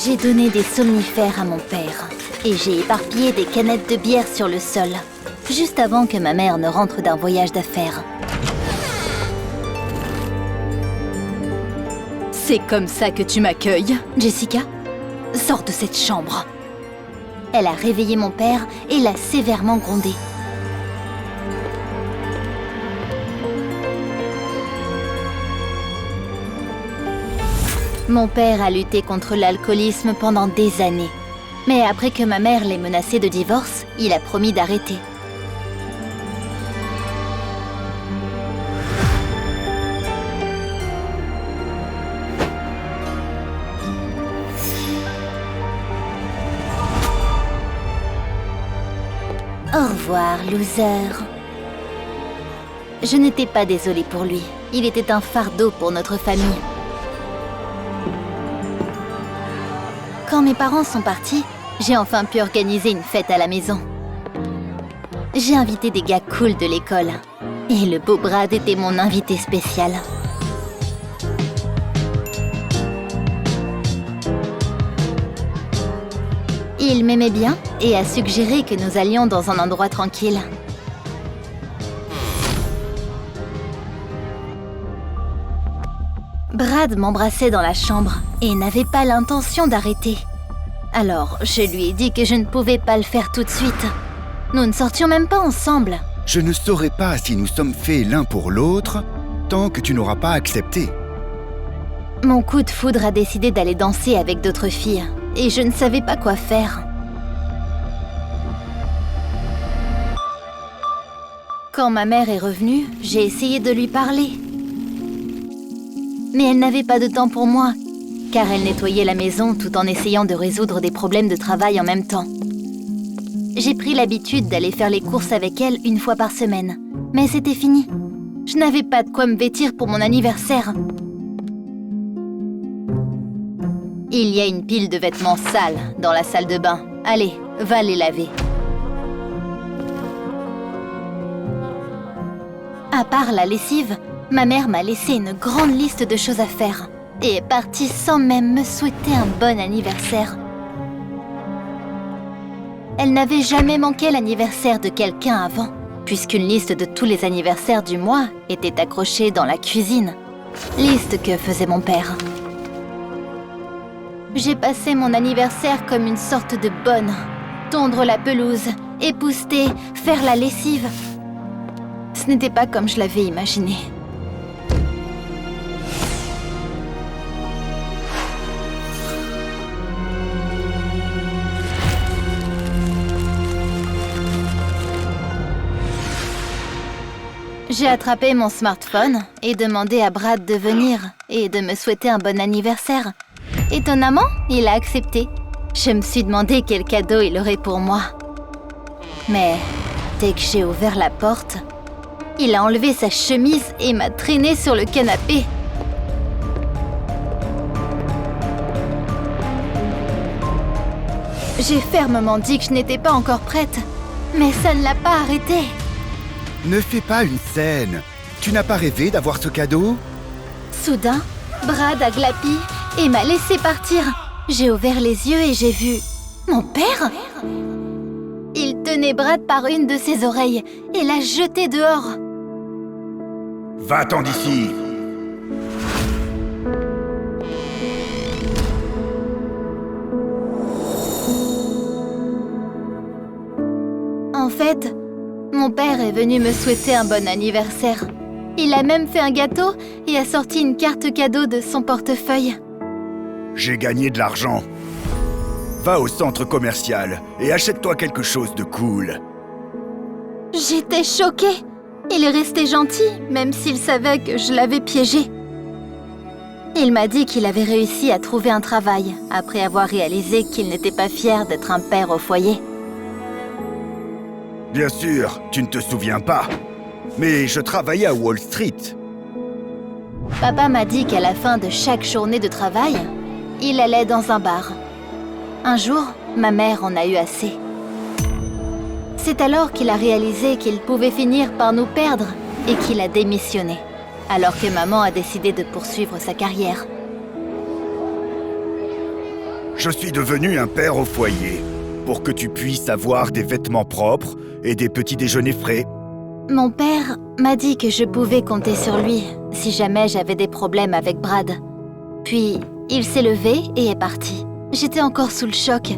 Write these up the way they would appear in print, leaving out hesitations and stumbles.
J'ai donné des somnifères à mon père et j'ai éparpillé des canettes de bière sur le sol, juste avant que ma mère ne rentre d'un voyage d'affaires. C'est comme ça que tu m'accueilles? Jessica, sors de cette chambre. Elle a réveillé mon père et l'a sévèrement grondé. Mon père a lutté contre l'alcoolisme pendant des années. Mais après que ma mère l'ait menacé de divorce, il a promis d'arrêter. Au revoir, loser. Je n'étais pas désolée pour lui. Il était un fardeau pour notre famille. Quand mes parents sont partis, j'ai enfin pu organiser une fête à la maison. J'ai invité des gars cool de l'école. Et le beau Brad était mon invité spécial. Il m'aimait bien et a suggéré que nous allions dans un endroit tranquille. Brad m'embrassait dans la chambre et n'avait pas l'intention d'arrêter. Alors, je lui ai dit que je ne pouvais pas le faire tout de suite. Nous ne sortions même pas ensemble. Je ne saurais pas si nous sommes faits l'un pour l'autre tant que tu n'auras pas accepté. Mon coup de foudre a décidé d'aller danser avec d'autres filles et je ne savais pas quoi faire. Quand ma mère est revenue, j'ai essayé de lui parler. Mais elle n'avait pas de temps pour moi, car elle nettoyait la maison tout en essayant de résoudre des problèmes de travail en même temps. J'ai pris l'habitude d'aller faire les courses avec elle une fois par semaine, mais c'était fini. Je n'avais pas de quoi me vêtir pour mon anniversaire. Il y a une pile de vêtements sales dans la salle de bain. Allez, va les laver. À part la lessive, ma mère m'a laissé une grande liste de choses à faire et est partie sans même me souhaiter un bon anniversaire. Elle n'avait jamais manqué l'anniversaire de quelqu'un avant, puisqu'une liste de tous les anniversaires du mois était accrochée dans la cuisine. Liste que faisait mon père. J'ai passé mon anniversaire comme une sorte de bonne. Tondre la pelouse, épousseter, faire la lessive. Ce n'était pas comme je l'avais imaginé. J'ai attrapé mon smartphone et demandé à Brad de venir et de me souhaiter un bon anniversaire. Étonnamment, il a accepté. Je me suis demandé quel cadeau il aurait pour moi. Mais dès que j'ai ouvert la porte, il a enlevé sa chemise et m'a traîné sur le canapé. J'ai fermement dit que je n'étais pas encore prête, mais ça ne l'a pas arrêté. Ne fais pas une scène. Tu n'as pas rêvé d'avoir ce cadeau? Soudain, Brad a glapi et m'a laissé partir. J'ai ouvert les yeux et j'ai vu mon père. Il tenait Brad par une de ses oreilles et l'a jeté dehors. Va-t'en d'ici! En fait, mon père est venu me souhaiter un bon anniversaire. Il a même fait un gâteau et a sorti une carte cadeau de son portefeuille. J'ai gagné de l'argent. Va au centre commercial et achète-toi quelque chose de cool. J'étais choquée. Il est resté gentil, même s'il savait que je l'avais piégé. Il m'a dit qu'il avait réussi à trouver un travail, après avoir réalisé qu'il n'était pas fier d'être un père au foyer. Bien sûr, tu ne te souviens pas. Mais je travaillais à Wall Street. Papa m'a dit qu'à la fin de chaque journée de travail, il allait dans un bar. Un jour, ma mère en a eu assez. C'est alors qu'il a réalisé qu'il pouvait finir par nous perdre et qu'il a démissionné, alors que maman a décidé de poursuivre sa carrière. Je suis devenu un père au foyer, pour que tu puisses avoir des vêtements propres et des petits déjeuners frais. Mon père m'a dit que je pouvais compter sur lui si jamais j'avais des problèmes avec Brad. Puis, il s'est levé et est parti. J'étais encore sous le choc,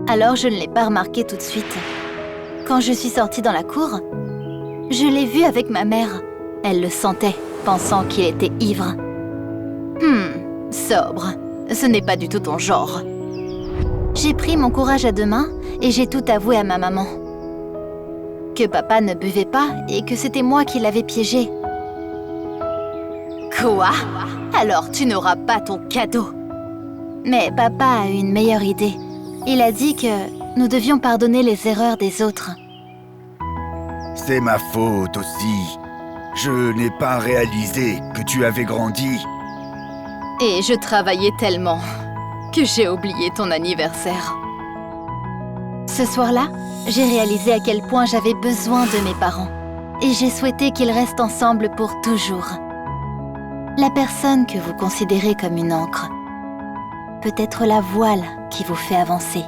alors je ne l'ai pas remarqué tout de suite. Quand je suis sortie dans la cour, je l'ai vu avec ma mère. Elle le sentait, pensant qu'il était ivre. Sobre. Ce n'est pas du tout ton genre. J'ai pris mon courage à deux mains et j'ai tout avoué à ma maman. Que papa ne buvait pas et que c'était moi qui l'avais piégé. Quoi? Alors tu n'auras pas ton cadeau. Mais papa a eu une meilleure idée. Il a dit que nous devions pardonner les erreurs des autres. C'est ma faute aussi. Je n'ai pas réalisé que tu avais grandi. Et je travaillais tellement que j'ai oublié ton anniversaire. Ce soir-là, j'ai réalisé à quel point j'avais besoin de mes parents. Et j'ai souhaité qu'ils restent ensemble pour toujours. La personne que vous considérez comme une ancre peut être la voile qui vous fait avancer.